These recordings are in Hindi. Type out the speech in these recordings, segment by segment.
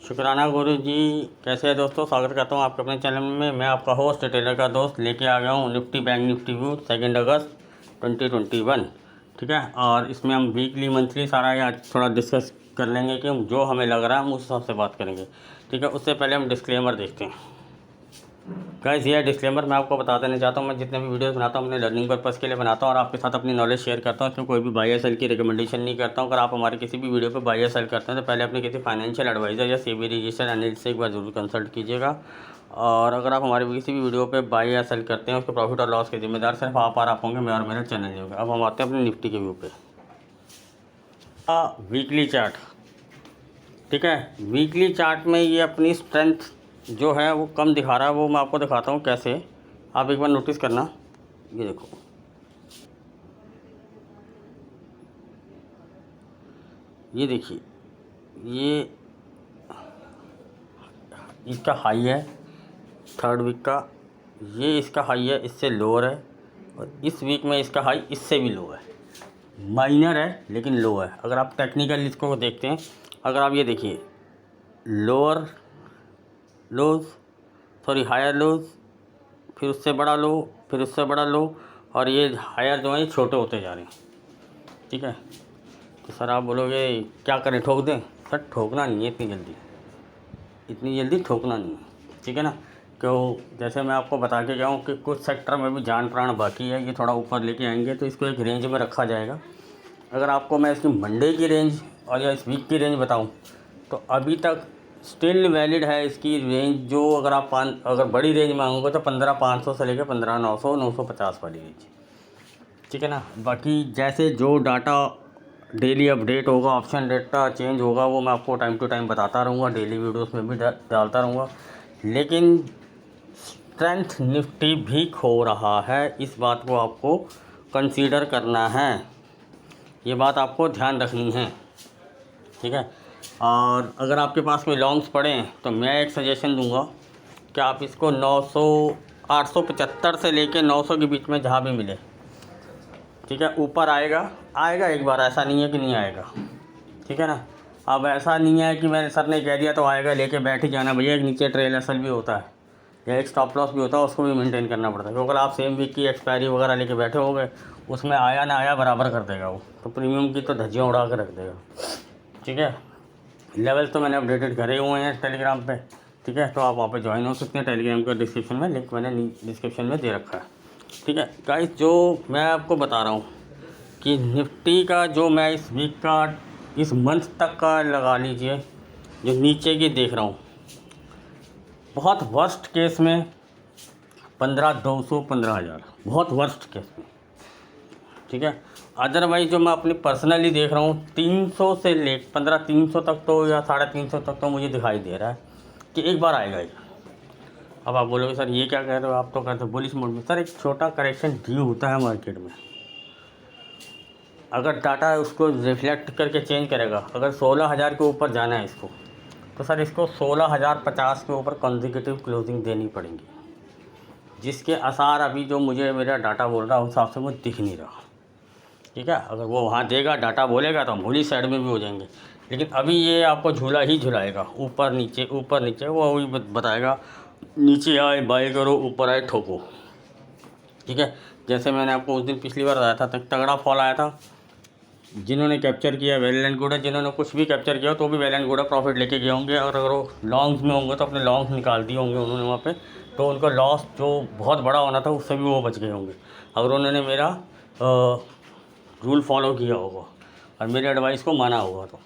शुक्राना गुरु जी। कैसे है दोस्तों, स्वागत करता हूँ आपके अपने चैनल में। मैं आपका होस्ट टेलर का दोस्त लेके आ गया हूँ निफ्टी बैंक निफ्टी व्यू 2 अगस्त 2021। ठीक है, और इसमें हम वीकली मंथली सारा आज थोड़ा डिस्कस कर लेंगे कि जो हमें लग रहा है हम उस हिसाब से बात करेंगे। ठीक है, उससे पहले हम डिस्क्लेमर देखते हैं। गाइस ये डिस्क्लेमर मैं आपको बता देना चाहता हूँ, मैं जितने भी वीडियोस बनाता हूँ अपने लर्निंग पर्पज़ के लिए बनाता हूँ और आपके साथ अपनी नॉलेज शेयर करता हूँ। इसमें कोई भी बाय या सेल की रिकमेंडेशन नहीं करता हूँ। अगर आप हमारे किसी भी वीडियो पे बाय या सेल करते हैं तो पहले अपने किसी फाइनेंशियल एडवाइज़र या सेबी रजिस्टर्ड एनालिस्ट से एक बार जरूर कंसल्ट कीजिएगा। और अगर आप हमारे किसी भी वीडियो पर बाय या सेल करते हैं उसके प्रॉफिट और लॉस के जिम्मेदार सिर्फ आप होंगे, मैं और मेरा चैनल नहीं होगा। अब हम आते हैं अपने निफ्टी के व्यू पे। Weekly chart. ठीक है, वीकली चार्ट में ये अपनी स्ट्रेंथ जो है वो कम दिखा रहा है, वो मैं आपको दिखाता हूँ कैसे। आप एक बार नोटिस करना, ये देखो, ये देखिए, ये इसका हाई है 3rd वीक का, ये इसका हाई है, इससे लोअर है, और इस वीक में इसका हाई इससे भी लो है। माइनर है लेकिन लो है। अगर आप टेक्निकल इसको देखते हैं, अगर आप ये देखिए, lower lows, sorry higher lows, फिर उससे बड़ा लो, फिर उससे बड़ा लो, और ये हायर जो है ये छोटे होते जा रहे हैं। ठीक है, तो सर आप बोलोगे क्या करें, ठोक दें? सर ठोकना नहीं है इतनी जल्दी ठोकना नहीं है। ठीक है ना, क्यों? जैसे मैं आपको बता के गया हूँ कि कुछ सेक्टर में भी जान प्राण बाकी है, ये थोड़ा ऊपर लेके आएंगे तो इसको एक रेंज में रखा जाएगा। अगर आपको मैं इसकी मंडे की रेंज और या इस वीक की रेंज बताऊँ तो अभी तक स्टिल वैलिड है इसकी रेंज। जो अगर आप अगर बड़ी रेंज मांगोगे तो 15,500 से लेकर 15,900 950 वाली रेंज। ठीक है ना, बाकी जैसे जो डाटा डेली अपडेट होगा, ऑप्शन डेटा चेंज होगा, वो मैं आपको टाइम टू टाइम बताता रहूँगा, डेली वीडियोस में भी डालता रहूँगा। लेकिन स्ट्रेंथ निफ्टी भी खो रहा है, इस बात को आपको कंसीडर करना है, ये बात आपको ध्यान रखनी है। ठीक है, और अगर आपके पास कोई लॉन्ग्स पड़े हैं तो मैं एक सजेशन दूंगा कि आप इसको 875 से लेके 900 के बीच में जहाँ भी मिले, ठीक है, ऊपर आएगा एक बार, ऐसा नहीं है कि नहीं आएगा। ठीक है ना, अब ऐसा नहीं है कि मैंने सर ने कह दिया तो आएगा लेके बैठ ही जाना। भैया एक नीचे ट्रेल एसल भी होता है या एक स्टॉप लॉस भी होता है, उसको भी मेंटेन करना पड़ता है। क्योंकि अगर आप सेम वीक की एक्सपायरी वगैरह लेके बैठे होंगे, उसमें आया ना आया बराबर कर देगा वो, तो प्रीमियम की तो धज्जियाँ उड़ा कर रख देगा। ठीक है, लेवल्स तो मैंने अपडेटेड करे हुए हैं टेलीग्राम पे। ठीक है, तो आप वहाँ पे ज्वाइन हो सकते हैं। टेलीग्राम का डिस्क्रिप्शन में लिंक मैंने डिस्क्रिप्शन में दे रखा है। ठीक है गाइस, जो मैं आपको बता रहा हूँ कि निफ्टी का जो मैं इस वीक का, इस मंथ तक का लगा लीजिए, जो नीचे की देख रहा हूँ, बहुत वर्स्ट केस में 15,200 15,000, बहुत वर्स्ट केस में। ठीक है, अदरवाइज जो मैं अपनी पर्सनली देख रहा हूँ 300 से ले 15,300 तक तो, या 350 तक तो मुझे दिखाई दे रहा है कि एक बार आएगा ही। अब आप बोलोगे सर ये क्या कह रहे हो, आप तो कहते हो बुलिश मोड में। सर एक छोटा करेक्शन ड्यू होता है मार्केट में, अगर डाटा उसको रिफ्लेक्ट करके चेंज करेगा। अगर 16,000 के ऊपर जाना है इसको, तो सर इसको 16,050 के ऊपर कॉन्जिक्यूटिव क्लोजिंग देनी पड़ेगी, जिसके आसार अभी जो मुझे मेरा डाटा बोल रहा है उस हिसाब से मुझे दिख नहीं रहा। ठीक है, अगर वो वहाँ देगा, डाटा बोलेगा, तो हम भूली साइड में भी हो जाएंगे। लेकिन अभी ये आपको झूला ही झुलाएगा, ऊपर नीचे वो वही बताएगा, नीचे आए बाय करो, ऊपर आए ठोको। ठीक है, जैसे मैंने आपको उस दिन पिछली बार बताया था, तगड़ा फॉल आया था। जिन्होंने कैप्चर किया वेल एंड गुड है, जिन्होंने कुछ भी कैप्चर किया तो भी वेल एंड गुड है, प्रॉफिट लेके गए होंगे। और अगर वो लॉन्ग्स में होंगे तो अपने लॉन्ग्स निकाल दिए होंगे उन्होंने वहाँ पे, तो उनका लॉस जो बहुत बड़ा होना था उससे भी वो बच गए होंगे, अगर उन्होंने मेरा रूल फॉलो किया होगा और मेरे एडवाइस को माना होगा। तो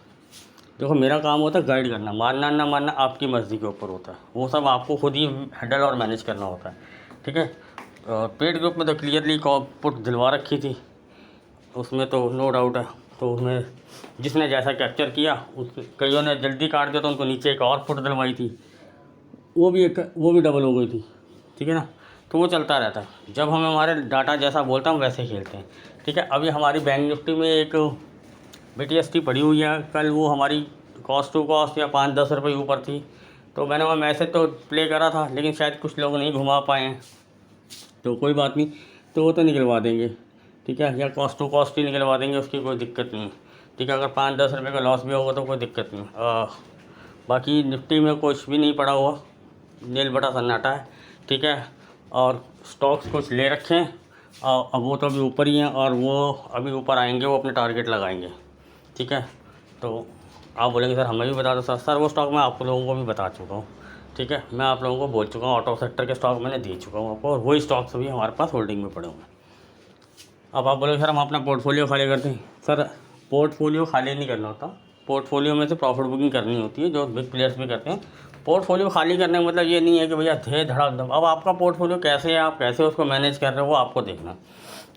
देखो, मेरा काम होता है गाइड करना, मानना ना मानना आपकी मर्ज़ी के ऊपर होता है, वो सब आपको खुद ही हैंडल और मैनेज करना होता है। ठीक है, पेड ग्रुप में तो क्लियरली पुट दिलवा रखी थी, उसमें तो नो डाउट है। तो उसमें जिसने जैसा कैप्चर किया, उस कईयों ने जल्दी काट दिया तो उनको नीचे एक और पुट दिलवाई थी, वो भी डबल हो गई थी। ठीक है ना, तो वो चलता रहता है। जब हमें हमारे डाटा जैसा बोलता हम वैसे खेलते हैं। ठीक है, अभी हमारी बैंक निफ्टी में एक BTST पड़ी हुई है, कल वो हमारी कॉस्ट टू कॉस्ट या 5-10 रुपये ऊपर थी, तो मैंने वहाँ मैसेज तो प्ले करा था, लेकिन शायद कुछ लोग नहीं घुमा पाए हैं, तो कोई बात नहीं, तो वो तो निकलवा देंगे। ठीक है, या कॉस्ट टू कॉस्ट ही निकलवा देंगे, उसकी कोई दिक्कत नहीं। ठीक है, अगर 5-10 रुपये का लॉस भी होगा तो कोई दिक्कत नहीं। बाकी निफ्टी में कुछ भी नहीं पड़ा हुआ, नील बटा सन्नाटा है, ठीक है। और स्टॉक्स कुछ ले रखे हैं और अब वो तो अभी ऊपर ही हैं और वो अभी ऊपर आएंगे, वो अपने टारगेट लगाएंगे, ठीक है। तो आप बोलेंगे सर हमें भी बता दो सर वो स्टॉक मैं आप लोगों को भी बता चुका हूँ, ठीक है। मैं आप लोगों को बोल चुका हूँ, ऑटो सेक्टर के स्टॉक मैंने दे चुका हूँ आपको, और वही स्टॉक्स भी हमारे पास होल्डिंग में पड़े हुए हैं। अब आप बोलोगे सर हम अपना पोर्टफोलियो खाली करते हैं। सर पोर्टफोलियो खाली नहीं करना होता, पोर्टफोलियो में से प्रॉफिट बुकिंग करनी होती है, जो बिग प्लेयर्स भी करते हैं। पोर्टफोलियो खाली करने का मतलब ये नहीं है कि भैया धे धड़ाक दम। अब आपका पोर्टफोलियो कैसे है, आप कैसे उसको मैनेज कर रहे हो, वो आपको देखना,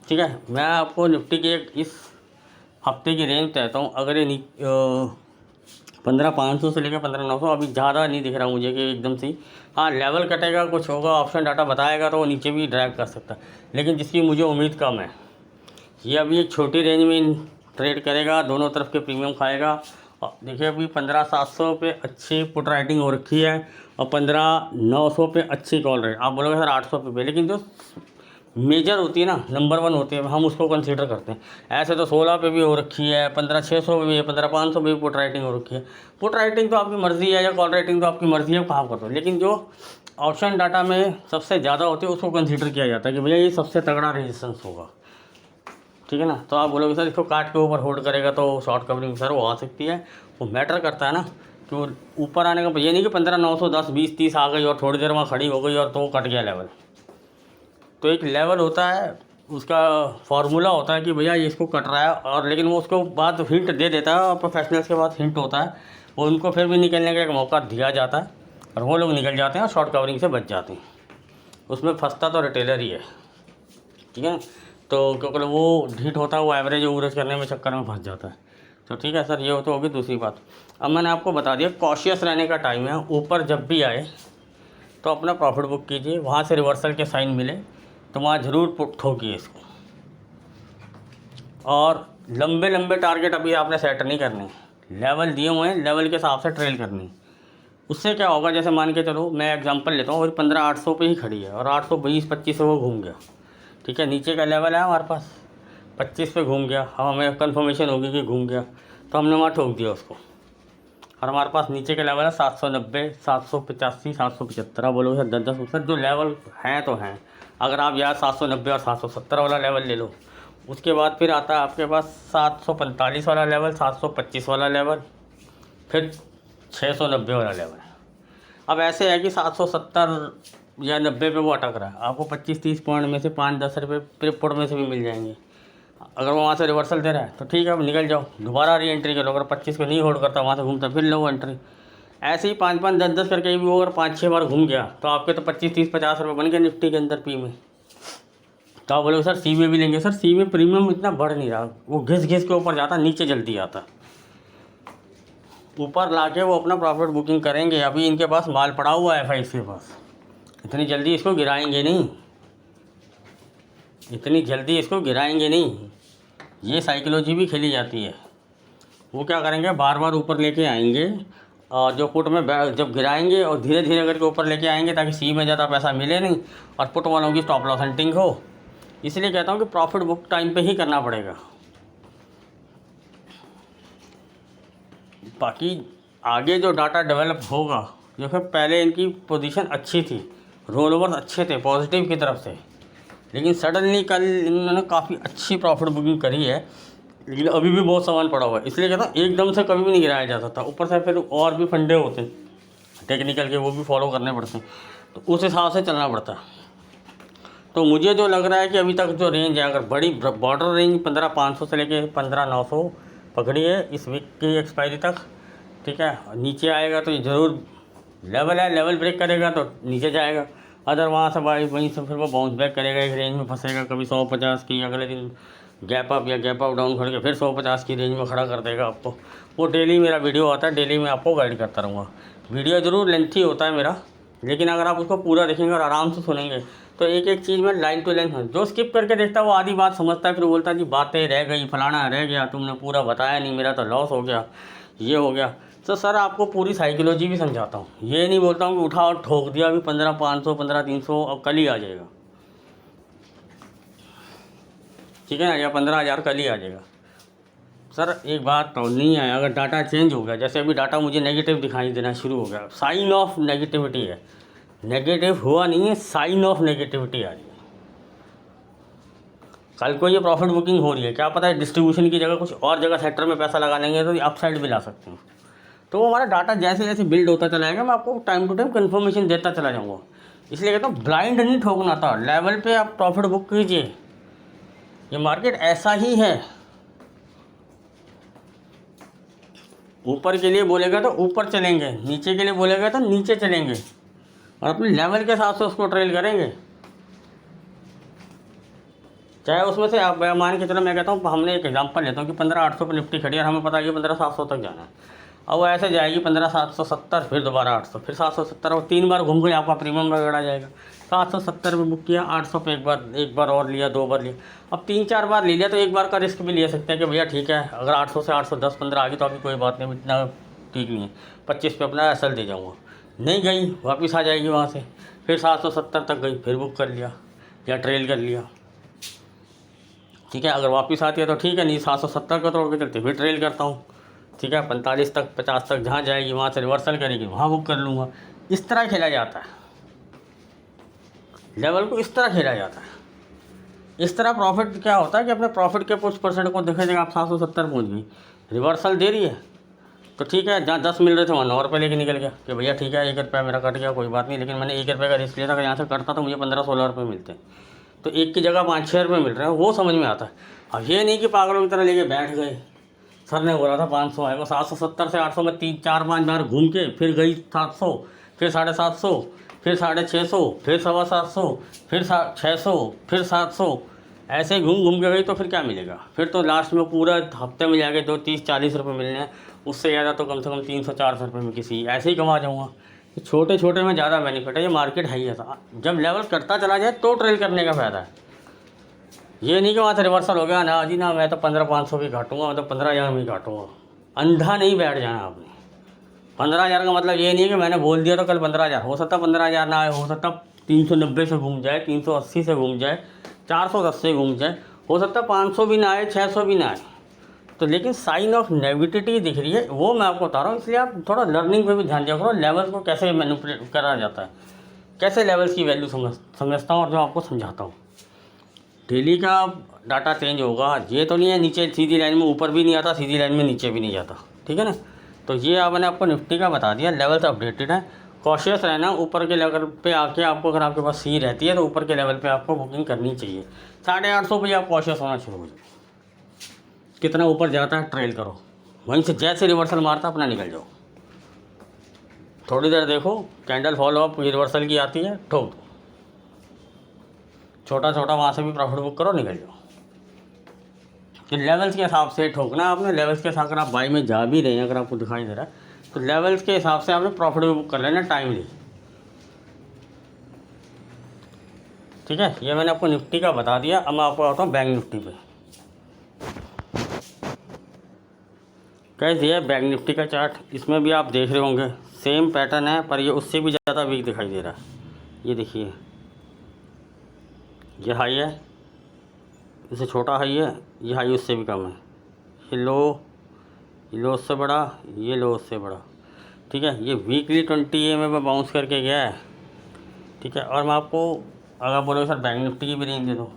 ठीक है। मैं आपको निफ्टी की एक इस हफ्ते की रेंज कहता हूँ। अगर ये 15,500 से लेकर 15,900, अभी ज़्यादा नहीं दिख रहा मुझे कि एकदम से, हाँ लेवल कटेगा, कुछ होगा, ऑप्शन डाटा बताएगा तो वो नीचे भी ड्रैग कर सकता है, लेकिन जिसकी मुझे उम्मीद कम है, ये अभी एक छोटी रेंज में ट्रेड करेगा, दोनों तरफ के प्रीमियम खाएगा। और देखिए अभी 15,700 पे अच्छी पुट राइटिंग हो रखी है और 15,900 पे अच्छी कॉल रेट। आप बोलोगे सर 800 पे, लेकिन जो मेजर होती है ना, नंबर 1 होती है, हम उसको कंसीडर करते हैं। ऐसे तो 16 पे भी हो रखी है, 15,600 पे भी है, 15,500 पे भी पुट राइटिंग हो रखी है। पुट राइटिंग तो आपकी मर्ज़ी है या कॉल राइटिंग तो आपकी मर्ज़ी है, कहाँ कर दो, लेकिन जो ऑप्शन डाटा में सबसे ज़्यादा होती है उसको कंसीडर किया जाता है कि भैया ये सबसे तगड़ा रेजिस्टेंस होगा, ठीक है ना। तो आप बोलोगे सर इसको काट के ऊपर होल्ड करेगा तो शॉर्ट कवरिंग सर वो आ सकती है, वो मैटर करता है ना कि वो ऊपर आने का, ये नहीं कि 15,900 10 20 30 आ गई और थोड़ी देर वहाँ खड़ी हो गई और तो कट गया लेवल। तो एक लेवल होता है, उसका फार्मूला होता है कि भैया ये इसको कट रहा है, और लेकिन वो उसको बाद हिंट दे देता है, और प्रोफेशनल्स के पास हिंट होता है, वो उनको फिर भी निकलने का एक मौका दिया जाता है और वो लोग निकल जाते हैं और शॉर्ट कवरिंग से बच जाते हैं। उसमें फंसता तो रिटेलर ही है, ठीक है। तो क्योंकि वो ढीठ होता है, वो एवरेज ओवरेज करने में चक्कर में फंस जाता है। तो ठीक है सर, ये तो होगी दूसरी बात। अब मैंने आपको बता दिया कॉशियस रहने का टाइम है, ऊपर जब भी आए तो अपना प्रॉफिट बुक कीजिए, वहाँ से रिवर्सल के साइन मिले तो वहाँ ज़रूर ठोकिए इसको। और लंबे लंबे टारगेट अभी आपने सेट नहीं करने, लेवल दिए हुए हैं, लेवल के हिसाब से ट्रेल करनी। उससे क्या होगा, जैसे मान के चलो मैं एग्जांपल लेता हूँ, और 15,800 पे ही खड़ी है और 820-25 से वो घूम गया, ठीक है। नीचे का लेवल है हमारे पास 25 पे घूम गया, हमें कन्फर्मेशन होगी कि घूम गया, तो हमने वहाँ ठोक दिया उसको। और हमारे पास नीचे का लेवल है 790, 785, 775। आप बोलोगे सर 10-10 जो लेवल हैं तो हैं। अगर आप यार 790 और 770 वाला लेवल ले लो, उसके बाद फिर आता है आपके पास 745 वाला लेवल, 725 वाला लेवल, फिर 690 वाला लेवल। अब ऐसे है कि 770 या 90 पे वो अटक रहा है, आपको 25-30 पॉइंट में से 5-10 रुपये प्रीपुट में से भी मिल जाएंगे। अगर वो वहाँ से रिवर्सल दे रहा है तो ठीक है, अब निकल जाओ, दोबारा री एंट्री करो। अगर 25 को नहीं होल्ड करता, वहाँ से घूमता, फिर लो एंट्री। ऐसे ही 5-5, 10-10 करके भी वो अगर 5-6 बार घूम गया तो आपके तो 25-30-50 रुपये बन गए निफ्टी के अंदर पी में। तो आप बोलोगे सर सी में भी लेंगे। सर सी में प्रीमियम इतना बढ़ नहीं रहा, वो घिस घिस के ऊपर जाता, नीचे जल्दी आता। ऊपर लाके वो अपना प्रॉफिट बुकिंग करेंगे। अभी इनके पास माल पड़ा हुआ है FIs के पास, इतनी जल्दी इसको गिराएंगे नहीं, इतनी जल्दी इसको गिराएंगे नहीं। ये साइकोलॉजी भी खेली जाती है। वो क्या करेंगे, बार बार ऊपर लेके आएंगे, और जो पुट में जब गिराएंगे और धीरे धीरे करके ऊपर लेके आएंगे ताकि सी में ज़्यादा पैसा मिले नहीं और पुट वालों की स्टॉप लॉस हंटिंग हो। इसलिए कहता हूँ कि प्रॉफिट बुक टाइम पे ही करना पड़ेगा। बाकी आगे जो डाटा डेवलप होगा, जो फिर पहले इनकी पोजीशन अच्छी थी, रोल ओवर अच्छे थे पॉजिटिव की तरफ से, लेकिन सडनली कल इन्होंने काफ़ी अच्छी प्रॉफिट बुकिंग करी है, लेकिन अभी भी बहुत सामान पड़ा हुआ है। इसलिए कहता हूँ एकदम से कभी भी नहीं गिराया जा सकता। ऊपर से फिर और भी फंडे होते हैं टेक्निकल के, वो भी फॉलो करने पड़ते हैं, तो उस हिसाब से चलना पड़ता है। तो मुझे जो लग रहा है कि अभी तक जो रेंज है, अगर बड़ी बॉर्डर रेंज 15,500 से लेके 15,900 पकड़ी है इस वीक की एक्सपायरी तक, ठीक है। नीचे आएगा तो ये ज़रूर लेवल है, लेवल ब्रेक करेगा तो नीचे जाएगा, अदर वहाँ से वहीं से फिर वो बाउंस बैक करेगा, एक रेंज में फंसेगा, कभी 150 की, अगले दिन गैप अप या गैप अप डाउन करके फिर 150 की रेंज में खड़ा कर देगा आपको। वो डेली मेरा वीडियो आता है, डेली मैं आपको गाइड करता रहूँगा। वीडियो ज़रूर लेंथी होता है मेरा, लेकिन अगर आप उसको पूरा देखेंगे और आराम से सुनेंगे तो एक एक चीज़ में लाइन टू लाइन। जो स्किप करके देखता है वो आधी बात समझता है, फिर बोलता है जी बातें रह गई, फलाना रह गया, तुमने पूरा बताया नहीं, मेरा तो लॉस हो गया, ये हो गया। तो सर आपको पूरी साइकोलॉजी भी समझाता हूँ, ये नहीं बोलता हूँ कि उठा और ठोक दिया अभी 15,500, 15,300 अब कल ही आ जाएगा, ठीक है ना, या 15,000 कल ही आ जाएगा। सर एक बात तो नहीं है, अगर डाटा चेंज हो गया, जैसे अभी डाटा मुझे नेगेटिव दिखाई देना शुरू हो गया, साइन ऑफ नेगेटिविटी है, नेगेटिव हुआ नहीं है, साइन ऑफ नेगेटिविटी आ रही है। कल को ये प्रॉफिट बुकिंग हो रही है, क्या पता है डिस्ट्रीब्यूशन की जगह कुछ और जगह सेक्टर में पैसा लगा लेंगे तो अपसाइड भी ला सकते हैं। तो वो हमारा डाटा जैसे जैसे बिल्ड होता चला जाएगा, मैं आपको टाइम टू टाइम कन्फर्मेशन देता चला जाऊँगा। इसलिए कहता हूँ ब्लाइंड नहीं ठोकना था, लेवल पे आप प्रॉफिट बुक कीजिए। ये मार्केट ऐसा ही है, ऊपर के लिए बोलेगा तो ऊपर चलेंगे, नीचे के लिए बोलेगा तो नीचे चलेंगे, और अपने लेवल के साथ से उसको ट्रेल करेंगे। चाहे उसमें से आप मान के चलो, मैं कहता हूँ हमने एक एग्जांपल लेता हूँ कि 15,800 पर निफ्टी खड़ी है और हमें पता है कि 15,700 तक जाना है। अब वो ऐसे जाएगी 15,770, फिर दोबारा 800, फिर 770, और 3 बार घूम गई, आपका प्रीमियम वगैरह जाएगा। 770 पे बुक किया, 800 पे एक बार और लिया, 2 बार लिया, अब 3-4 बार ले लिया तो एक बार का रिस्क भी ले सकते हैं कि भैया ठीक है, अगर 800 से 810-15 आ गई तो अभी कोई बात नहीं, इतना ठीक नहीं है, 25 पे अपना एसएल दे जाऊँगा। नहीं गई, वापस आ जाएगी वहाँ से, फिर 770 तक गई, फिर बुक कर लिया या ट्रेल कर लिया। ठीक है, अगर वापस आती है तो ठीक है, नहीं 770 का तोड़ के चलते फिर ट्रेल करता हूँ। ठीक है, 45 तक 50 तक जहाँ जाएगी वहाँ से रिवर्सल करेगी, वहाँ बुक कर लूँगा। इस तरह खेला जाता है, लेवल को इस तरह खेला जाता है। इस तरह प्रॉफिट क्या होता है कि अपने प्रॉफिट के कुछ परसेंट को देखे जगह आप 770 पहुँच गई, रिवर्सल दे रही है तो ठीक है, जहाँ 10 मिल रहे थे वहाँ 9 रुपये लेके निकल गया कि भैया ठीक है, 1 रुपया मेरा कट गया, कोई बात नहीं, लेकिन मैंने 1 रुपये का रिस्क लिया था, अगर यहाँ से कटता तो मुझे 15-16 रुपये मिलते, तो 1 की जगह 5-6 रुपये मिल रहे हैं, वो समझ में आता है। अब ये नहीं कि पागलों की तरह लेके बैठ गए, सर ने बोला था 500 आएगा, 770 से 800 में 3-4-5 बार घूम के फिर गई 700, फिर 750, फिर 650, फिर 725, फिर 600, फिर 700, ऐसे घूम घूम के गई तो फिर क्या मिलेगा? फिर तो लास्ट में पूरा हफ्ते में जाके 30-40 रुपये मिलने हैं, उससे ज़्यादा तो कम से कम 300-400 रुपये में किसी ऐसे ही कमा जाऊँगा। छोटे छोटे में ज़्यादा बेनिफिट है, ये मार्केट है ही ऐसा। जब लेवल करता चला जाए तो ट्रेल करने का फ़ायदा है, ये नहीं कि वहाँ से रिवर्सल हो गया ना जी ना, मैं तो 15,500 भी काटूंगा, मैं तो 15,000 में ही काटूंगा। अंधा नहीं बैठ जाना आपने। 15,000 का मतलब ये नहीं है कि मैंने बोल दिया तो कल 15,000, हो सकता 15,000 ना आए, हो सकता 390 से घूम जाए, 380 से घूम जाए, 410 से घूम जाए, हो सकता 500 भी ना आए, 600 भी ना आए। तो लेकिन साइन ऑफ नेगेटिविटी दिख रही है, वो मैं आपको बता रहा हूँ। इसलिए आप थोड़ा लर्निंग पे भी ध्यान दिया करो, लेवल को कैसे मैनिपुलेट करा जाता है, कैसे लेवल्स की वैल्यू समझता हूँ और जो आपको समझाता हूँ। डेली का डाटा चेंज होगा, ये तो नहीं है नीचे सीधी लाइन में ऊपर भी नहीं आता, सीधी लाइन में नीचे भी नहीं जाता, ठीक है ना। तो ये मैंने आपको निफ्टी का बता दिया, लेवल्स अपडेटेड है, कॉशियस रहना। ऊपर के लेवल पे आके आपको, अगर आपके पास सी रहती है तो ऊपर के लेवल पे आपको बुकिंग करनी चाहिए। 850 पे आप कॉशियस होना शुरू हो जाए, कितना ऊपर जाता है ट्रेल करो, वहीं से जैसे रिवर्सल मारता अपना निकल जाओ। थोड़ी देर देखो, कैंडल फॉलो अप रिवर्सल की आती है, ठोक दो, छोटा छोटा वहाँ से भी प्रॉफिट बुक करो, निकल जाओ। तो लेवल्स के हिसाब से ठोकना आपने, लेवल्स के साथ अगर आप बाई में जा भी रहे हैं, अगर आपको दिखाई दे रहा है तो लेवल्स के हिसाब से आपने प्रॉफिट बुक कर लेना टाइमली, ठीक है। ये मैंने आपको निफ्टी का बता दिया। अब मैं आपको आता हूँ बैंक निफ्टी पे। कैसे है बैंक निफ्टी का चार्ट, इसमें भी आप देख रहे होंगे सेम पैटर्न है, पर ये उससे भी ज़्यादा वीक दिखाई दे रहा है। ये देखिए, ये हाई है, इससे छोटा हाई है, ये हाई उससे भी कम है, ये लो उससे बड़ा, ये लो उससे बड़ा, ठीक है। ये वीकली 20 EMA में बाउंस करके गया है, ठीक है। और मैं आपको अगर बोलोगे सर बैंक निफ्टी की भी रेंज दे दो,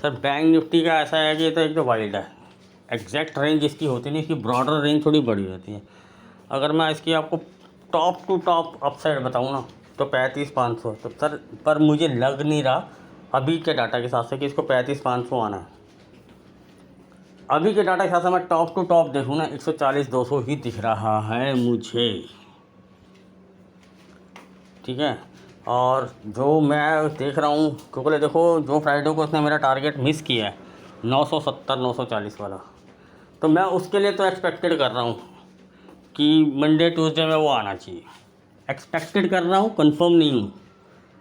सर बैंक निफ्टी का ऐसा है कि ये तो एक तो वाइल्ड है, एग्जैक्ट रेंज इसकी होती नहीं, इसकी ब्रॉडर रेंज थोड़ी बड़ी रहती है। अगर मैं इसकी आपको टॉप टू टॉप अपसाइड बताऊँ ना तो 35,500, तो सर पर मुझे लग नहीं रहा अभी के डाटा के हिसाब से कि इसको 35,500 आना है। अभी के डाटा के हिसाब से मैं टॉप टू टॉप देखूँ ना 140-200 ही दिख रहा है मुझे, ठीक है। और जो मैं देख रहा हूँ, क्योंकि देखो जो फ्राइडे को उसने मेरा टारगेट मिस किया है 970-940 वाला, तो मैं उसके लिए तो एक्सपेक्टेड कर रहा हूँ कि मंडे ट्यूसडे में वो आना चाहिए। एक्सपेक्टेड कर रहा हूँ, कंफर्म नहीं हूँ,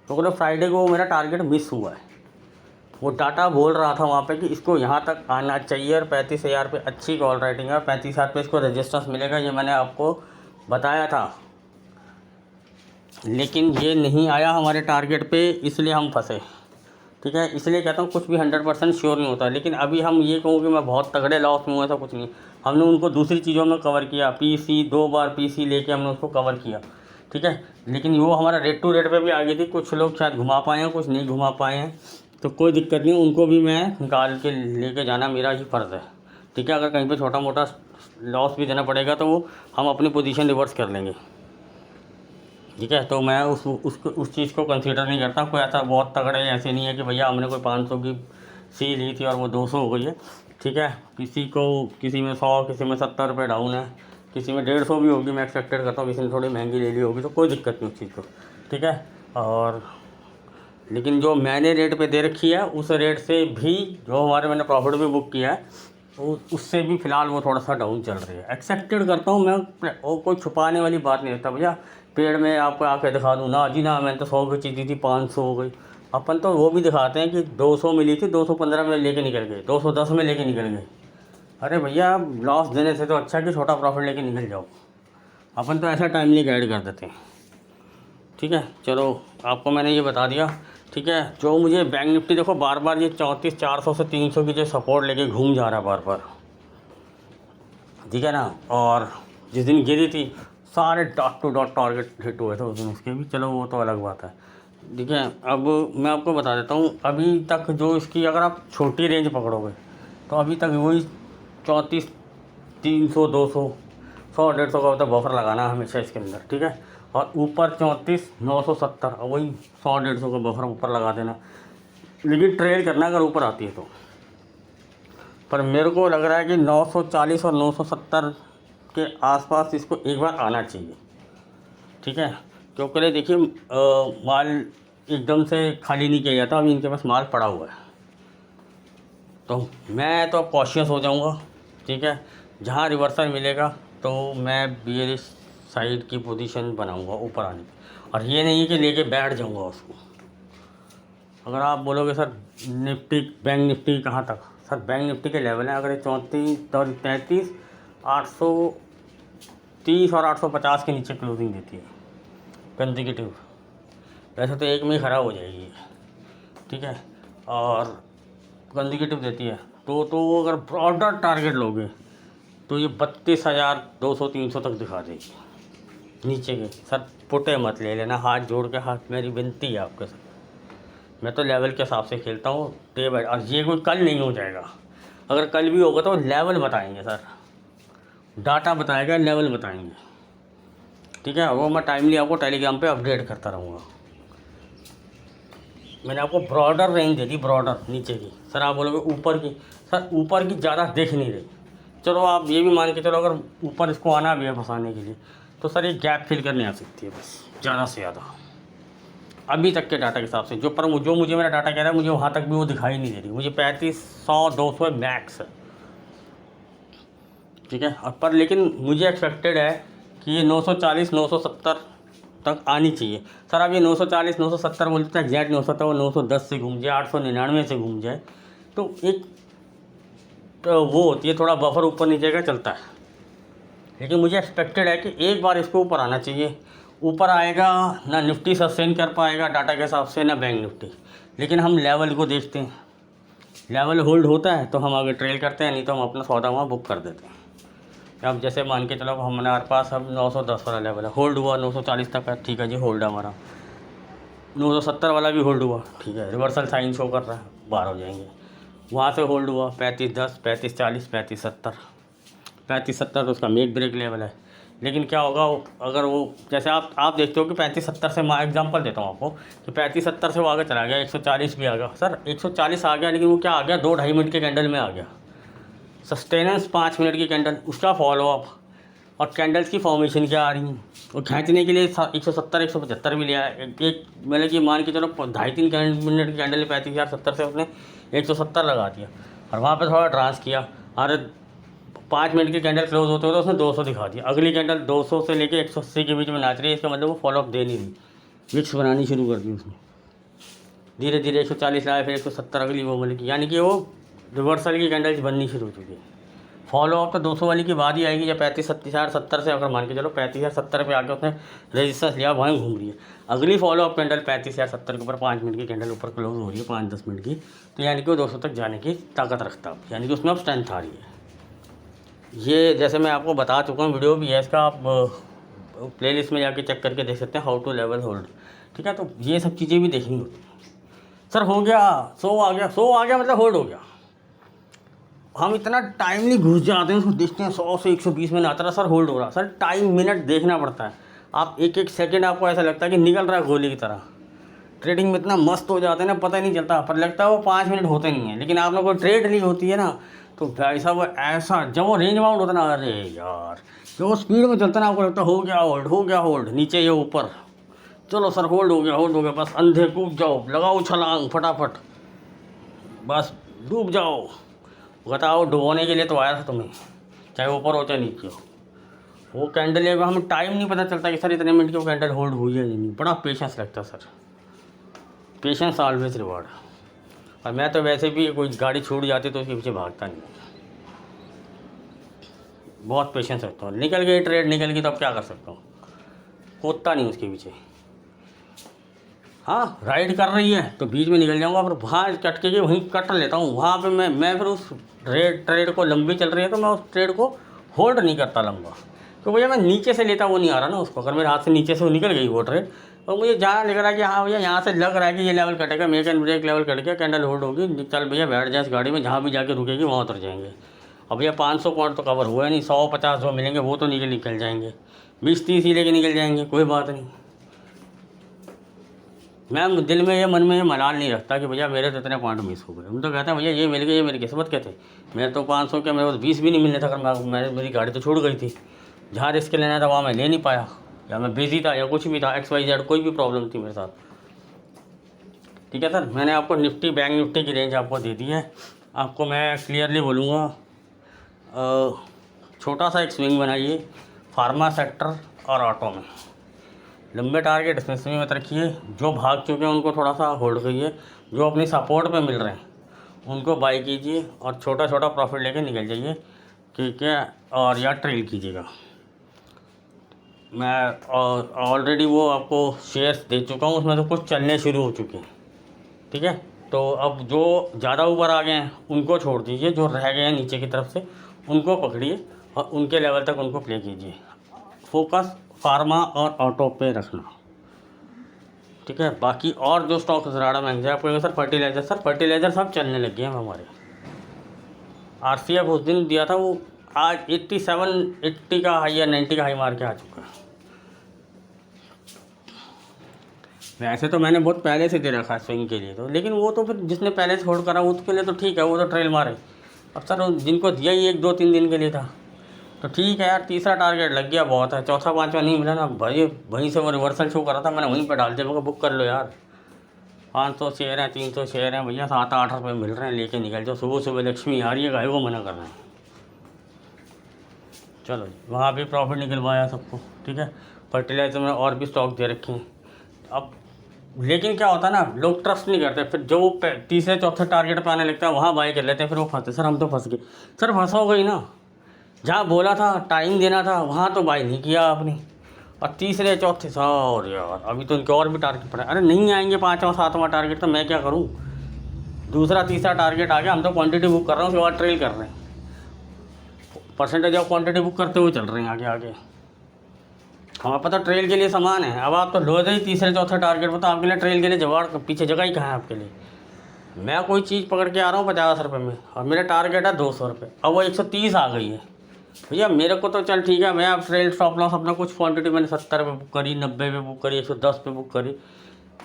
क्योंकि फ्राइडे को मेरा टारगेट मिस हुआ है। वो डाटा बोल रहा था वहाँ पे कि इसको यहाँ तक आना चाहिए, और 35,000 पे अच्छी कॉल राइटिंग है, 35,000 पे इसको रेजिस्टेंस मिलेगा, ये मैंने आपको बताया था। लेकिन ये नहीं आया हमारे टारगेट पे, इसलिए हम फंसे। ठीक है, इसलिए कहता हूँ कुछ भी 100% श्योर नहीं होता। लेकिन अभी हम ये कहूँ कि मैं बहुत तगड़े लॉस में हूँ, ऐसा कुछ नहीं। हमने उनको दूसरी चीज़ों में कवर किया, पीसी 2 बार पीसी लेके हमने उसको कवर किया, ठीक है। लेकिन वो हमारा रेट टू रेट पे भी आ गई थी। कुछ लोग शायद घुमा पाए हैं, कुछ नहीं घुमा पाए हैं, तो कोई दिक्कत नहीं, उनको भी मैं निकाल के लेके जाना मेरा ही फ़र्ज़ है, ठीक है। अगर कहीं पे छोटा मोटा लॉस भी देना पड़ेगा तो वो हम अपनी पोजीशन रिवर्स कर लेंगे, ठीक है। तो मैं उस चीज़ को कंसीडर नहीं करता। कोई ऐसा बहुत तगड़े ऐसे नहीं है कि भैया हमने कोई 500 की सी ली थी और वो 200 हो गई है, ठीक है। किसी में 100, किसी में 70 रुपये डाउन है, किसी में 150 भी होगी, मैं एक्सपेक्टेड करता हूँ। किसी ने थोड़ी महंगी ले ली होगी, तो कोई दिक्कत नहीं उस चीज़ को, ठीक है। और लेकिन जो मैंने रेट पे दे रखी है उस रेट से भी जो मैंने प्रॉफिट भी बुक किया है उससे भी फ़िलहाल वो थोड़ा सा डाउन चल रही है। एक्सेप्टेड करता हूँ मैं, वो कोई छुपाने वाली बात नहीं रहता भैया। पेड़ में आपको आके दिखा दूँ ना जी ना, मैंने तो 100 की चीज़ दी थी 500 हो गई। अपन तो वो भी दिखाते हैं कि 200 मिली थी, 215 में लेके निकल गए, 210 में लेके निकल गए। अरे भैया, लॉस देने से तो अच्छा कि छोटा प्रॉफिट लेके निकल जाओ। अपन तो ऐसा टाइमली गाइड कर देते हैं, ठीक है। चलो आपको मैंने ये बता दिया, ठीक है। जो मुझे बैंक निफ्टी देखो बार बार ये 34,400 से 300 की जो सपोर्ट लेके घूम जा रहा है बार बार, ठीक है ना। और जिस दिन गिरी थी सारे dot to dot target hit हुए थे उस दिन उसके भी, चलो वो तो अलग बात है, ठीक है। अब मैं आपको बता देता हूँ अभी तक जो इसकी अगर आप छोटी रेंज पकड़ोगे तो अभी तक वही 34, 300, 200, 100, 150 का तो बफर लगाना हमेशा इसके अंदर, ठीक है। और ऊपर 34,970 वही 100, 150 का बफर ऊपर लगा देना, लेकिन ट्रेल करना अगर ऊपर आती है तो। पर मेरे को लग रहा है कि 940 और 970 के आसपास इसको एक बार आना चाहिए, ठीक है। क्योंकि देखिए माल एकदम से खाली नहीं किया जाता, अभी इनके पास माल पड़ा हुआ है, तो मैं तो कॉशियस हो जाऊंगा, ठीक है। जहाँ रिवर्सल मिलेगा तो मैं बेयरिश साइड की पोजीशन बनाऊंगा ऊपर आने की, और ये नहीं कि लेके बैठ जाऊंगा उसको। अगर आप बोलोगे सर निफ्टी, बैंक निफ्टी कहाँ तक, सर बैंक निफ्टी के लेवल है अगर 34, 830 और 850 के नीचे क्लोजिंग देती है कंसेक्यूटिव, वैसे तो एक में ही ख़राब हो जाएगी, ठीक है। और कंसेक्यूटिव देती है तो अगर ब्रॉडर टारगेट लोगे तो ये 32,200, 300 तक दिखा देगी नीचे के। सर पुटे मत ले लेना, हाथ जोड़ के हाथ मेरी विनती है आपके साथ। मैं तो लेवल के हिसाब से खेलता हूँ डे बाय, और ये कोई कल नहीं हो जाएगा। अगर कल भी होगा तो लेवल बताएंगे सर, डाटा बताएगा, लेवल बताएंगे, ठीक है। वो मैं टाइमली आपको टेलीग्राम पे अपडेट करता रहूँगा। मैंने आपको ब्रॉडर रेंज दे दी, ब्रॉडर नीचे की। सर आप बोलोगे ऊपर की, सर ऊपर की ज़्यादा दिख नहीं रही। चलो आप ये भी मान के चलो अगर ऊपर इसको आना भी है फंसाने के लिए तो सर ये गैप फिल करने आ सकती है बस, ज़्यादा से ज़्यादा अभी तक के डाटा के हिसाब से। जो मुझे मेरा डाटा कह रहा है मुझे वहाँ तक भी वो दिखाई नहीं दे रही। मुझे 3500, 200 मैक्स है, ठीक है। और पर लेकिन मुझे एक्सपेक्टेड है कि ये 940, 970 तक आनी चाहिए। सर अब ये 940, 970 बोलते हैं, एग्जैक्ट 970 वो 910 से घूम जाए, 899 से घूम जाए, तो एक तो वो होती है थोड़ा बफर ऊपर नीचे का चलता है। लेकिन मुझे एक्सपेक्टेड है कि एक बार इसको ऊपर आना चाहिए। ऊपर आएगा ना निफ्टी सस्टेन कर पाएगा डाटा के हिसाब से, ना बैंक निफ्टी। लेकिन हम लेवल को देखते हैं, लेवल होल्ड होता है तो हम आगे ट्रेल करते हैं, नहीं तो हम अपना सौदा वहाँ बुक कर देते हैं। अब जैसे मान के चलो हमारे पास अब 910 वाला लेवल है, होल्ड हुआ 940 तक है, ठीक है जी, होल्ड है हमारा। 970 वाला भी होल्ड हुआ, ठीक है, रिवर्सल साइन शो कर रहा है, बाहर हो जाएंगे। वहाँ से होल्ड हुआ 3510, 3540, 3570, 3570 तो उसका मेक ब्रेक लेवल है। लेकिन क्या होगा अगर वो जैसे आप देखते हो कि 3570 से, मैं एग्जांपल देता हूँ आपको कि 3570 से वो आगे चला गया, 140 भी आ गया। सर 140 आ गया, लेकिन वो क्या आ गया, 2-2.5 मिनट के कैंडल में आ गया। सस्टेनेंस 5 मिनट की कैंडल, उसका फॉलोअप और कैंडल्स की फॉर्मेशन क्या आ रही है, और खींचने के लिए 170, 175 भी लिया है। एक मतलब कि मान के चलो 2.5-3 मिनट की कैंडल 35,070 से उसने 170 लगा दिया, और वहाँ पे थोड़ा ट्रांस किया, और 5 मिनट की कैंडल क्लोज होते तो उसने 200 दिखा दिया। अगली कैंडल 200 से लेके 180 के बीच में नाच रही है, इसका मतलब वो फॉलोअप दे नहीं रही, विक्स बनानी शुरू कर दी उसने। धीरे धीरे 140 लाया, फिर 170 अगली वो मतलब कि, यानी कि वो रिवर्सल की कैंडल्स बननी शुरू हो चुकी है। फॉलो अप तो 200 वाली की बात ही आएगी, जब 35,70 से अगर मान के चलो 35,70 पे आके उसने रेजिस्टेंस लिया, वहीं घूम रही है। अगली फॉलो अप कैंडल 35,70 के ऊपर 5 मिनट की कैंडल ऊपर क्लोज हो रही है, 5-10 मिनट की, तो यानी कि वो 200 तक जाने की ताकत रखता है, यानी कि उसमें अब स्ट्रेंथ आ रही है। ये जैसे मैं आपको बता चुका हूँ, वीडियो भी है इसका, आप प्लेलिस्ट में जाके चेक करके देख सकते हैं, हाउ टू लेवल होल्ड। ठीक है, तो ये सब चीज़ें भी देखनी होती हैं। सर हो गया 100 आ गया, 100 आ गया मतलब होल्ड हो गया। हम इतना टाइमली घुस जाते हैं, उसको देखते हैं 100 से 120 में आता रहा, सर होल्ड हो रहा। सर टाइम मिनट देखना पड़ता है। आप एक एक सेकंड आपको ऐसा लगता है कि निकल रहा है गोली की तरह। ट्रेडिंग में इतना मस्त हो जाते हैं ना, पता ही नहीं चलता, पर लगता है वो 5 मिनट होते नहीं है। लेकिन आपने कोई ट्रेड ली होती है ना, तो भाई साहब ऐसा जब वो रेंज बाउंड होता है ना, अरे यार जब वो स्पीड में चलता है ना, आपको लगता है हो गया होल्ड, हो गया होल्ड, नीचे ये ऊपर, चलो सर होल्ड हो गया, होल्ड हो गया, बस अंधे कूद जाओ, लगाओ छलांग फटाफट, बस डूब जाओ। बताओ डुबोने के लिए तो आया था तुम्हें, चाहे ऊपर हो चाहे नीचे हो। वो कैंडल है, हमें टाइम नहीं पता चलता कि सर इतने मिनट की वो कैंडल होल्ड हुई है या नहीं। बड़ा पेशेंस लगता है सर, पेशेंस ऑलवेज रिवॉर्ड। और मैं तो वैसे भी कोई गाड़ी छूट जाती तो उसके पीछे भागता नहीं, बहुत पेशेंस रखता हूँ। निकल गई ट्रेड, निकल गई तो अब क्या कर सकता हूँ, कूदता नहीं उसके पीछे। हाँ राइड कर रही है तो बीच में निकल जाऊँगा, पर वहाँ कट के वहीं कट लेता हूँ। वहाँ पे मैं फिर उस ट्रेड को, लंबी चल रही है तो मैं उस ट्रेड को होल्ड नहीं करता लंबा, तो भैया मैं नीचे से लेता वो नहीं आ रहा ना उसको। अगर मेरे हाथ से नीचे से वो निकल गई वो ट्रेड, तो मुझे जहाँ लग रहा है कि हाँ भैया यहाँ से लग रहा है कि ये लेवल कटेगा, make and break level cut गया, कैंडल होल्ड होगी, चल भैया बैठ जाए इस गाड़ी में, जहाँ भी जाके रुकेगी वहाँ उतर जाएंगे। अब भैया 500 पॉइंट तो कवर हुआ नहीं, 150 जो मिलेंगे वो तो निकल जाएंगे, 20-30 ही लेके निकल जाएंगे, कोई बात नहीं। मैं दिल में ये, मन में ये मलाल नहीं रखता कि भैया मेरे तो इतने पॉइंट मिस हो गए। हम तो कहते हैं भैया ये मिल गए, ये मेरी किस्मत के थे। मेरे तो 500 के, मेरे को 20 भी नहीं मिलने था, अगर मेरी गाड़ी तो छूट गई थी। जहाँ रिस्क लेना था वहाँ मैं ले नहीं पाया, या मैं बिजी था या कुछ भी था, XYZ कोई भी प्रॉब्लम थी मेरे साथ। ठीक है सर, मैंने आपको निफ्टी, बैंक निफ्टी की रेंज आपको दे दी है। आपको मैं क्लियरली बोलूँगा, छोटा सा एक स्विंग बनाइए फार्मा सेक्टर और ऑटो में। लंबे टारगेट इसमें स्विंग मत रखिए, जो भाग चुके हैं उनको थोड़ा सा होल्ड करिए, जो अपनी सपोर्ट पे मिल रहे हैं उनको बाई कीजिए और छोटा छोटा प्रॉफिट लेके निकल जाइए। ठीक है, और या ट्रेल कीजिएगा। मैं ऑलरेडी वो आपको शेयर्स दे चुका हूँ, उसमें तो कुछ चलने शुरू हो चुके हैं। ठीक है, तो अब जो ज़्यादा ऊपर आ गए हैं उनको छोड़ दीजिए, जो रह गए हैं नीचे की तरफ से उनको पकड़िए और उनके लेवल तक उनको प्ले कीजिए। फोकस फार्मा और ऑटो पे रखना। ठीक है, बाकी और जो स्टॉक ज़्यादा महंगे आपको सर फर्टिलाइज़र सब चलने लग गए हैं हमारे। RCF उस दिन दिया था, वो आज 80 का हाई या 90 का हाई मार के आ चुका है। वैसे तो मैंने बहुत पहले से दे रखा है स्विंग के लिए तो, लेकिन वो तो फिर जिसने पहले से होल्ड करा उसके लिए तो ठीक है, वो तो ट्रेल मारे। अब सर जिनको दिया ही 1-2-3 दिन के लिए था तो ठीक है यार, तीसरा टारगेट लग गया बहुत है, चौथा पाँचवा नहीं मिला ना भाई, वहीं से वो रिवर्सल शो करा था, मैंने वहीं पर डाल दिया, मैं बुक कर लो यार। 500 शेयर हैं, 300 शेयर हैं भैया, 7-8 रुपये मिल रहे हैं, लेके निकल जाओ। सुबह सुबह लक्ष्मी आ रही है, गाय को मना कर रहे हैं। चलो जी, वहाँ भी प्रॉफिट निकलवाया सबको। ठीक है, फर्टिलाइजर में और भी स्टॉक दे रखे हैं। अब लेकिन क्या होता है ना, लोग ट्रस्ट नहीं करते, फिर जो तीसरे चौथे टारगेट पर आने लगता है वहाँ बाई कर लेते हैं, फिर वो फंसते, सर हम तो फंस गए। सर फंसा हो गई ना, जहाँ बोला था टाइम देना था वहाँ तो बाई नहीं किया आपने, और तीसरे चौथे सर यार अभी तो इनके और भी टारगेट पड़े। अरे नहीं आएंगे 5वां 7वां टारगेट तो मैं क्या करूँ, दूसरा तीसरा टारगेट आ गया, हम तो क्वांटिटी बुक कर रहे हैं, उसके बाद ट्रेल कर रहे हैं, परसेंटेज ऑफ क्वांटिटी बुक करते हुए चल रहे हैं आगे आगे। हमें पता ट्रेल के लिए सामान है। अब आप तो लो ही तीसरे चौथे टारगेट पर, तो आपके लिए ट्रेल के लिए जवाड़ पीछे जगह ही कहाँ है आपके लिए। मैं कोई चीज़ पकड़ के आ रहा हूँ 50 रुपये में और मेरा टारगेट है 200 रुपये, अब वो 130 आ गई है भैया, मेरे को तो चल ठीक है, मैं अब ट्रेल स्टॉप लॉस अपना कुछ क्वांटिटी मैंने 70 पे बुक करी, 90 पे बुक करी, 110 पे बुक करी,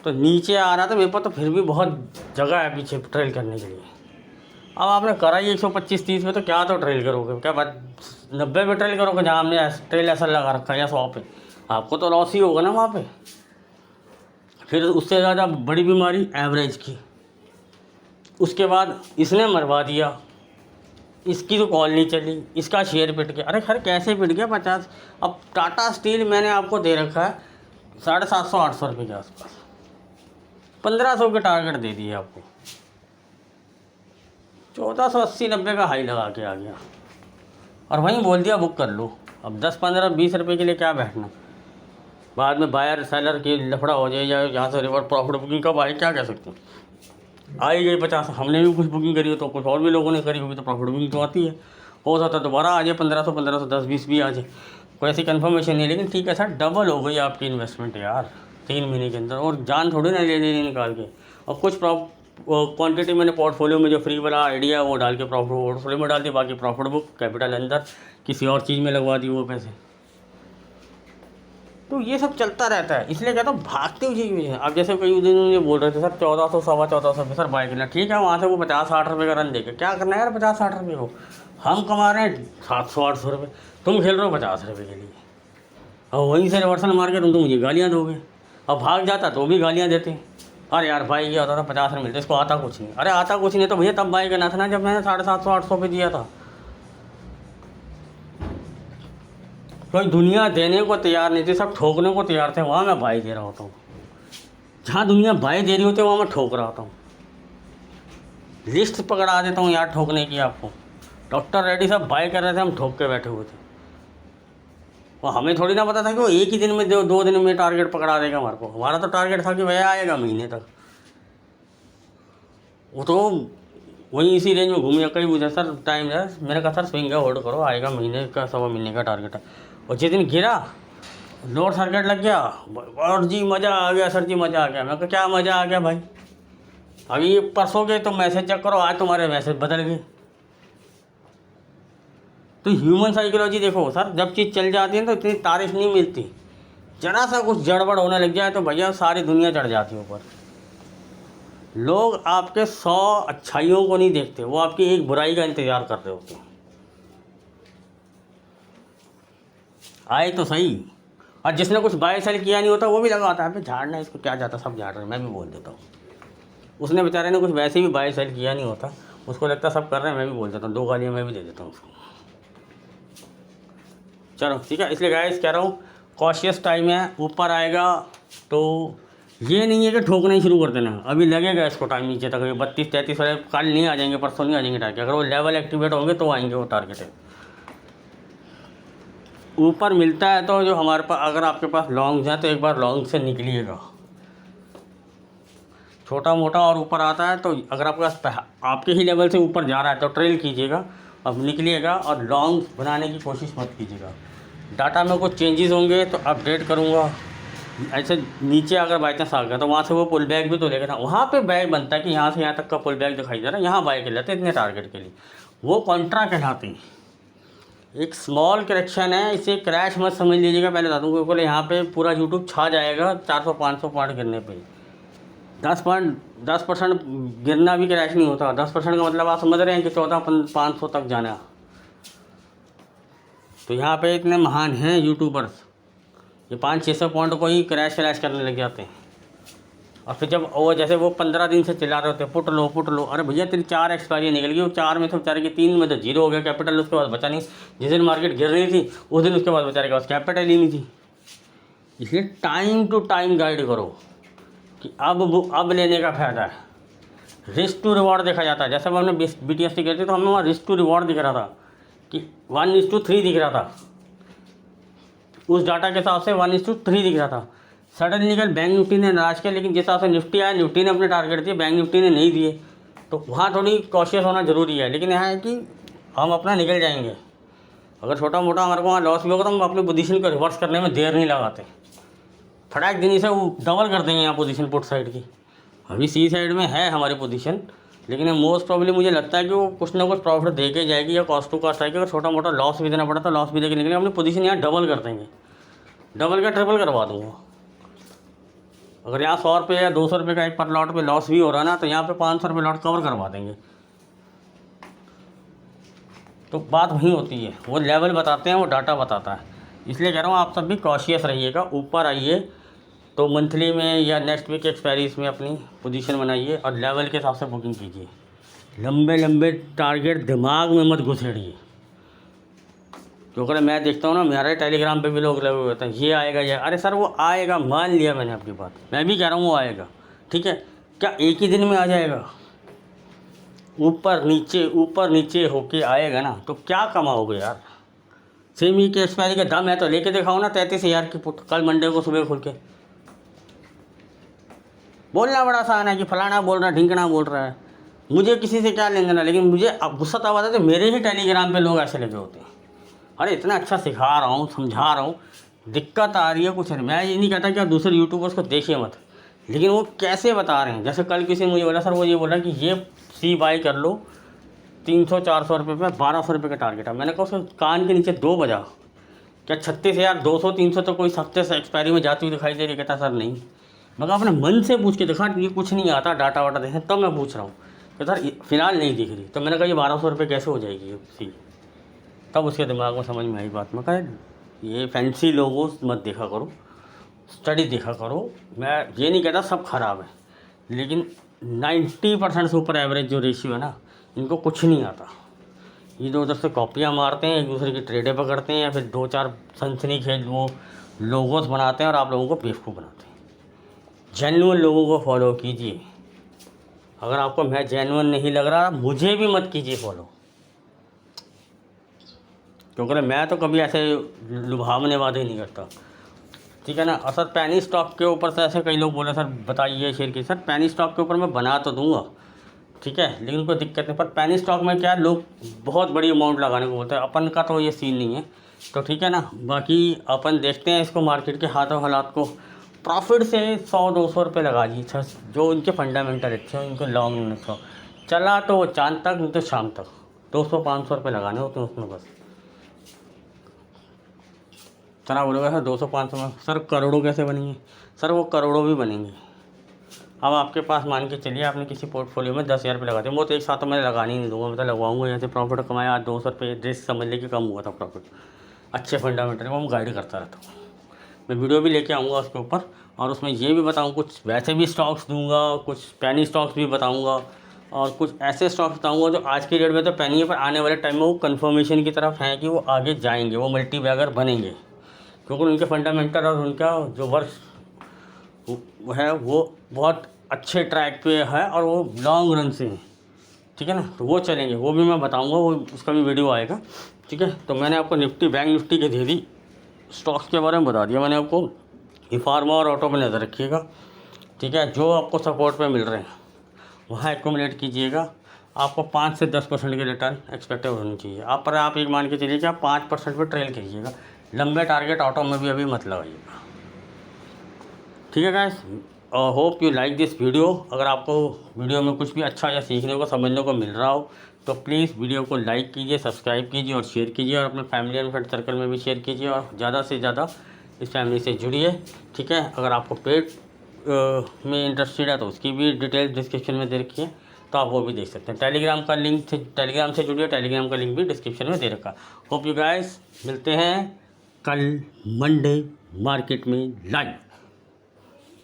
तो नीचे आ रहा था मेरे पास, तो फिर भी बहुत जगह है पीछे ट्रेल करने के लिए। अब आपने करा ही 125-30 में, तो क्या तो ट्रेल करोगे, क्या बात 90 पे ट्रेल करोगे, जहाँ हमने ट्रेल ऐसा लगा रखा है या 100 पे, आपको तो लॉस ही होगा ना वहाँ पे। फिर उससे ज़्यादा बड़ी बीमारी एवरेज की, उसके बाद इसने मरवा दिया, इसकी तो कॉल नहीं चली, इसका शेयर पिट गया। अरे खैर कैसे पिट गया 50। अब टाटा स्टील मैंने आपको दे रखा है 750-800 रुपये के आसपास, 1500 के टारगेट दे दिए आपको, 1480-90 का हाई लगा के आ गया। और वहीं बोल दिया बुक कर लो। अब 10 15 20 रुपये के लिए क्या बैठना, बाद में बायर सेलर की लफड़ा हो जाए या यहाँ से रिवर्स प्रॉफिट बुकिंग कब आए क्या कह सकते हैं। आई गई 50, हमने भी कुछ बुकिंग करी हो तो कुछ और भी लोगों ने करी होगी तो प्रॉफिट बुकिंग तो आती है। हो सकता है दोबारा आ जाए 1500 1500 10 20 भी आ जाए, कोई ऐसी कन्फर्मेशन नहीं। लेकिन ठीक है सर, डबल हो गई आपकी इन्वेस्टमेंट यार 3 महीने के अंदर, और जान थोड़ी ना ले लेनी निकाल के। और कुछ क्वांटिटी मैंने पोर्टफोलियो में जो फ्री वाला आइडिया है वो डाल के प्रॉफिट पोर्टफोलियो में डाल दी, बाकी प्रॉफिट बुक कैपिटल अंदर किसी और चीज़ में लगवा दी वो पैसे। तो ये सब चलता रहता है, इसलिए कहता हूँ भागते हुए चीज़ है। अब जैसे कई दिन ये बोल रहे थे सर 1400 सवा 1400 पे सर बाय करना, ठीक है वहाँ से वो 50-60 रुपये का रन देके क्या करना है यार 50-60 रुपये को। हम कमा रहे हैं 700-800 रुपये, तुम खेल रहे हो 50 रुपये के लिए, और वहीं से रिवर्सल मार के तुम तो मुझे गालियाँ दोगे। अब भाग जाता तो भी गालियाँ देते, अरे यार भाई ये होता था 50 रुपये मिलते, इसको आता कुछ नहीं। अरे आता कुछ नहीं तो भैया तब बाय करना था ना जब मैंने 750-800 पे दिया था। कोई दुनिया देने को तैयार नहीं थी, सब ठोकने को तैयार थे, वहाँ मैं बाय दे रहा होता हूँ। जहाँ दुनिया बाय दे रही होती है वहाँ मैं ठोक रहा होता हूँ। लिस्ट पकड़ा देता हूँ यार ठोकने की आपको। डॉक्टर रेड्डी साहब बाय कर रहे थे, हम ठोक के बैठे हुए थे। और हमें थोड़ी ना पता था कि वो एक ही दिन में 2 दिन में टारगेट पकड़ा देगा हमारे को। हमारा तो टारगेट था कि भैया आएगा महीने तक। वो तो वहीं इसी रेंज में घूमिए, कहीं पूछा सर टाइम है, मैंने कहा सर स्विंग है होल्ड करो, आएगा महीने का सवा महीने का टारगेट है। और जिस दिन गिरा लोड सर्किट लग गया और जी मज़ा आ गया सर जी मज़ा आ गया। मैं कहा क्या मज़ा आ गया भाई, अभी परसों के तो मैसेज चेक करो, आज तुम्हारे मैसेज बदल गए। तो ह्यूमन साइकोलॉजी देखो सर, जब चीज़ चल जाती है तो इतनी तारीफ नहीं मिलती, जरा सा कुछ गड़बड़ होने लग जाए तो भैया सारी दुनिया चढ़ जाती है ऊपर। लोग आपके 100 अच्छाइयों को नहीं देखते, वो आपकी एक बुराई का इंतज़ार कर रहे होते हैं। आए तो सही, और जिसने कुछ बाय सेल किया नहीं होता वो भी लगाता है झाड़ना इसको क्या जाता, सब झाड़ रहे हैं, मैं भी बोल देता हूँ। उसने बेचारे ने कुछ वैसे भी बाय सेल किया नहीं होता, उसको लगता सब कर रहे हैं, मैं भी बोल देता हूँ, 2 गालियाँ मैं भी दे देता हूँ उसको। चलो ठीक है, इसलिए गाइस कह रहा हूँ कॉशियस टाइम है, ऊपर आएगा तो ये नहीं है कि ठोकना ही शुरू कर देना। अभी लगेगा इसको टाइम नीचे तक, 32-33 वाले कल नहीं आ जाएंगे, परसों नहीं आ जाएंगे टारगेट। अगर वो लेवल एक्टिवेट होंगे तो आएंगे वो टारगेट है। ऊपर मिलता है तो जो हमारे पास, अगर आपके पास लॉन्ग्स हैं तो एक बार लॉन्ग से निकलिएगा, छोटा मोटा और ऊपर आता है तो अगर आपके पास आपके ही लेवल से ऊपर जा रहा है तो ट्रेल कीजिएगा, अब निकलिएगा और लॉन्ग बनाने की कोशिश मत कीजिएगा। डाटा में कुछ चेंजेस होंगे तो अपडेट करूँगा। ऐसे नीचे अगर बाई चांस आ गया तो वहाँ से वो पुल बैक भी तो लेगा ना, वहाँ पे बैक बनता है कि यहाँ से यहाँ तक का पुल बैक दिखाई दे रहा है, यहाँ बाय कर लेते हैं इतने टारगेट के लिए, वो कॉन्ट्रा कहलाते हैं। एक स्मॉल करेक्शन है, इसे क्रैश मत समझ लीजिएगा, पहले बता दूँ क्योंकि यहाँ पे पूरा यूट्यूब छा जाएगा 400-500 पॉइंट गिरने पे। 10% गिरना भी क्रैश नहीं होता। 10% का मतलब आप समझ रहे हैं कि 1400-500 तक जाना। तो यहाँ पे इतने महान हैं यूट्यूबर्स, ये 500-600 पॉइंट को ही क्रैश करने लग जाते हैं। और फिर जब वो जैसे वो 15 दिन से चिल्ला रहे होते हैं पुट लो, अरे भैया तेरी 4 एक्सपायरी निकल गई, वो 4 में से बेचारे की 3 में तो जीरो हो गया कैपिटल, उसके बाद बचा नहीं। जिस दिन मार्केट गिर रही थी उस दिन उसके बाद बेचारे के पास कैपिटल ही नहीं थी। इसलिए टाइम टू टाइम गाइड करो कि अब लेने का फ़ायदा है। रिस्क टू रिवॉर्ड देखा जाता है, जैसे हमने BTST कहते तो हमें वहाँ रिस्क टू रिवॉर्ड दिख रहा था कि 1:3 दिख रहा था, उस डाटा के हिसाब से 1:3 दिख रहा था। सडनली कल बैंक निफ्टी ने नाराज किया, लेकिन जिस हिसाब से निफ्टी आया निफ्टी ने अपने टारगेट दिए, बैंक निफ्टी ने नहीं दिए, तो वहाँ थोड़ी कॉशियस होना ज़रूरी है। लेकिन यहाँ है कि हम अपना निकल जाएंगे, अगर छोटा मोटा हमारे को वहाँ लॉस भी होगा तो हम अपनी पोजीशन को रिवर्स करने में देर नहीं लगाते, फटाक दिन से वो डबल कर देंगे यहाँ पोजीशन पुट साइड की। अभी सी साइड में है हमारी पोजीशन, लेकिन मोस्ट प्रॉब्लम मुझे लगता है कि वो कुछ ना कुछ प्रॉफिट दे के जाएगी या कॉस्ट टू कॉस्ट आएगी। अगर छोटा मोटा लॉस भी देना पड़ा तो लॉस भी दे के निकलेंगे, अपनी पोजीशन यहाँ डबल कर देंगे, डबल का ट्रिपल करवा दूँगा। अगर यहाँ 100 रुपये या 200 रुपये का एक पर लॉट पे लॉस भी हो रहा है ना, तो यहाँ पे 500 रुपये लॉट कवर करवा देंगे। तो बात वहीं होती है, वो लेवल बताते हैं, वो डाटा बताता है। इसलिए कह रहा हूँ आप सब भी कॉशियस रहिएगा। ऊपर आइए तो मंथली में या नेक्स्ट वीक एक्सपायरीज में अपनी पोजीशन बनाइए और लेवल के हिसाब से बुकिंग कीजिए। लंबे लंबे टारगेट दिमाग में मत घुसेड़िए, क्योंकि मैं देखता हूँ ना मेरे टेलीग्राम पे भी लोग लगे हुए होते हैं ये आएगा ये, अरे सर वो आएगा, मान लिया मैंने आपकी बात, मैं भी कह रहा हूँ वो आएगा, ठीक है। क्या एक ही दिन में आ जाएगा? ऊपर नीचे होके आएगा ना, तो क्या कमाओगे यार? सेमी की एक्सपायरी का दम है तो लेके दिखाओ ना 33,000 की पुट कल मंडे को सुबह खुल के। बोलना बड़ा आसान है कि फलाना बोल रहा है, ढिंकना बोल रहा है, मुझे किसी से क्या लेना ना। लेकिन मुझे अब गुस्सा तब आता है तो मेरे ही टेलीग्राम पे लोग ऐसे लगे होते हैं। अरे इतना अच्छा सिखा रहा हूँ, समझा रहा हूँ, दिक्कत आ रही है कुछ नहीं। मैं ये नहीं कहता कि आप दूसरे यूट्यूबर्स को देखिए मत, लेकिन वो कैसे बता रहे हैं। जैसे कल किसी ने मुझे बोला सर, वो ये बोला कि ये सी बाई कर लो 300-400 रुपये में, 1200 रुपये का टारगेट है। मैंने कहा उसको कान के नीचे 2 बजा, क्या 36,200-300 तो कोई हफ्ते से एक्सपायरी में जाती हुई दिखाई दे रही? कहता सर नहीं। मगर अपने मन से पूछ के देखा, ये कुछ नहीं आता डाटा वाटा देखें, तब मैं पूछ रहा हूँ कि सर फिलहाल नहीं दिख रही। तो मैंने कहा ये 1200 रुपये कैसे हो जाएगी ये सी? तब उसके दिमाग में समझ में आई बात। मैं कहा ये फैंसी लोगों मत देखा करो, स्टडी देखा करो। मैं ये नहीं कहता सब खराब है, लेकिन 90% से ऊपर एवरेज जो रेशियो है ना, इनको कुछ नहीं आता। इधर उधर से कॉपियाँ मारते हैं, एक दूसरे की ट्रेडें पकड़ते हैं, या फिर 2-4 सनसनीखेज वो लोगोस बनाते हैं और आप लोगों को बेवकूफ़ बनाते हैं। जेन्युइन लोगों को फॉलो कीजिए। अगर आपको मैं जेन्युइन नहीं लग रहा, मुझे भी मत कीजिए फॉलो, क्योंकि मैं तो कभी ऐसे लुभावने वादे नहीं करता, ठीक है ना। और सर पैनी स्टॉक के ऊपर से ऐसे कई लोग बोले सर बताइए शेयर की। सर पैनी स्टॉक के ऊपर मैं बना तो दूंगा, ठीक है, लेकिन कोई दिक्कत नहीं। पर पैनी स्टॉक में क्या लोग बहुत बड़ी अमाउंट लगाने को बोलते हैं, अपन का तो ये सीन नहीं है, तो ठीक है ना। बाकी अपन देखते हैं इसको, मार्केट के हाथों हालात को। प्रॉफिट से 100-200 रुपये लगा लीजिए, जो उनके फंडामेंटल अच्छे हैं, उनको लॉन्ग रखो। चला तो वो चांद तक, नहीं तो शाम तक 200-500 रुपये लगाने होते हैं उसमें बस। चला बोलोगे सर 200-500 में सर करोड़ों कैसे बनेंगे? सर वो करोड़ों भी बनेंगे। अब आपके पास मान के चलिए आपने किसी पोर्टफोलियो में 10,000 रुपये लगा दिए, वो तो एक साथ तो मैं लगाने ही नहीं दूंगा, मतलब लगवाऊंगा। जैसे प्रॉफिट कमाया आज 200 रुपये, ड्रेस समझ लेके कम हुआ था प्रॉफिट, अच्छे फंडामेंटल वो मैं गाइड करता रहता हूँ। मैं वीडियो भी लेके आऊँगा उसके ऊपर, और उसमें ये भी बताऊँ, कुछ वैसे भी स्टॉक्स दूंगा, कुछ पैनी स्टॉक्स भी बताऊँगा, और कुछ ऐसे स्टॉक्स बताऊँगा जो आज की डेट में तो पैनी है, पर आने वाले टाइम में वो कन्फर्मेशन की तरफ हैं कि वो आगे जाएंगे, वो मल्टी बैगर बनेंगे, क्योंकि उनके फंडामेंटल और उनका जो वर्क है वो बहुत अच्छे ट्रैक पे है, और वो लॉन्ग रन से हैं, ठीक है ना। तो वो चलेंगे, वो भी मैं बताऊंगा, वो उसका भी वीडियो आएगा, ठीक है। तो मैंने आपको निफ्टी बैंक निफ्टी के दे दी, स्टॉक्स के बारे में बता दिया मैंने आपको। ये फार्मा और ऑटो में नज़र रखिएगा, ठीक है। जो आपको सपोर्ट पे मिल रहे हैं वहाँ एक्यूमुलेट कीजिएगा। आपको 5 से 10% के रिटर्न एक्सपेक्टेड होनी चाहिए। आप एक मान के चलिए कि आप 5% पर ट्रेल कीजिएगा। लंबे टारगेट ऑटो में भी अभी मत लगाइएगा, ठीक है guys. Hope you like this video. अगर आपको वीडियो में कुछ भी अच्छा या सीखने को समझने को मिल रहा हो तो प्लीज़ वीडियो को लाइक कीजिए, सब्सक्राइब कीजिए और शेयर कीजिए, और अपने फैमिली एंड फ्रेंड सर्कल में भी शेयर कीजिए, और ज़्यादा से ज़्यादा इस फैमिली से जुड़िए, ठीक है। अगर आपको पेड में इंटरेस्टेड है तो उसकी भी डिटेल डिस्क्रिप्शन में दे रखी है, तो आप वो भी देख सकते हैं। टेलीग्राम का लिंक टेलीग्राम से जुड़िए, टेलीग्राम का लिंक भी डिस्क्रिप्शन में दे रखा। होप यू गाइस, मिलते हैं कल मंडे मार्केट में लाइव।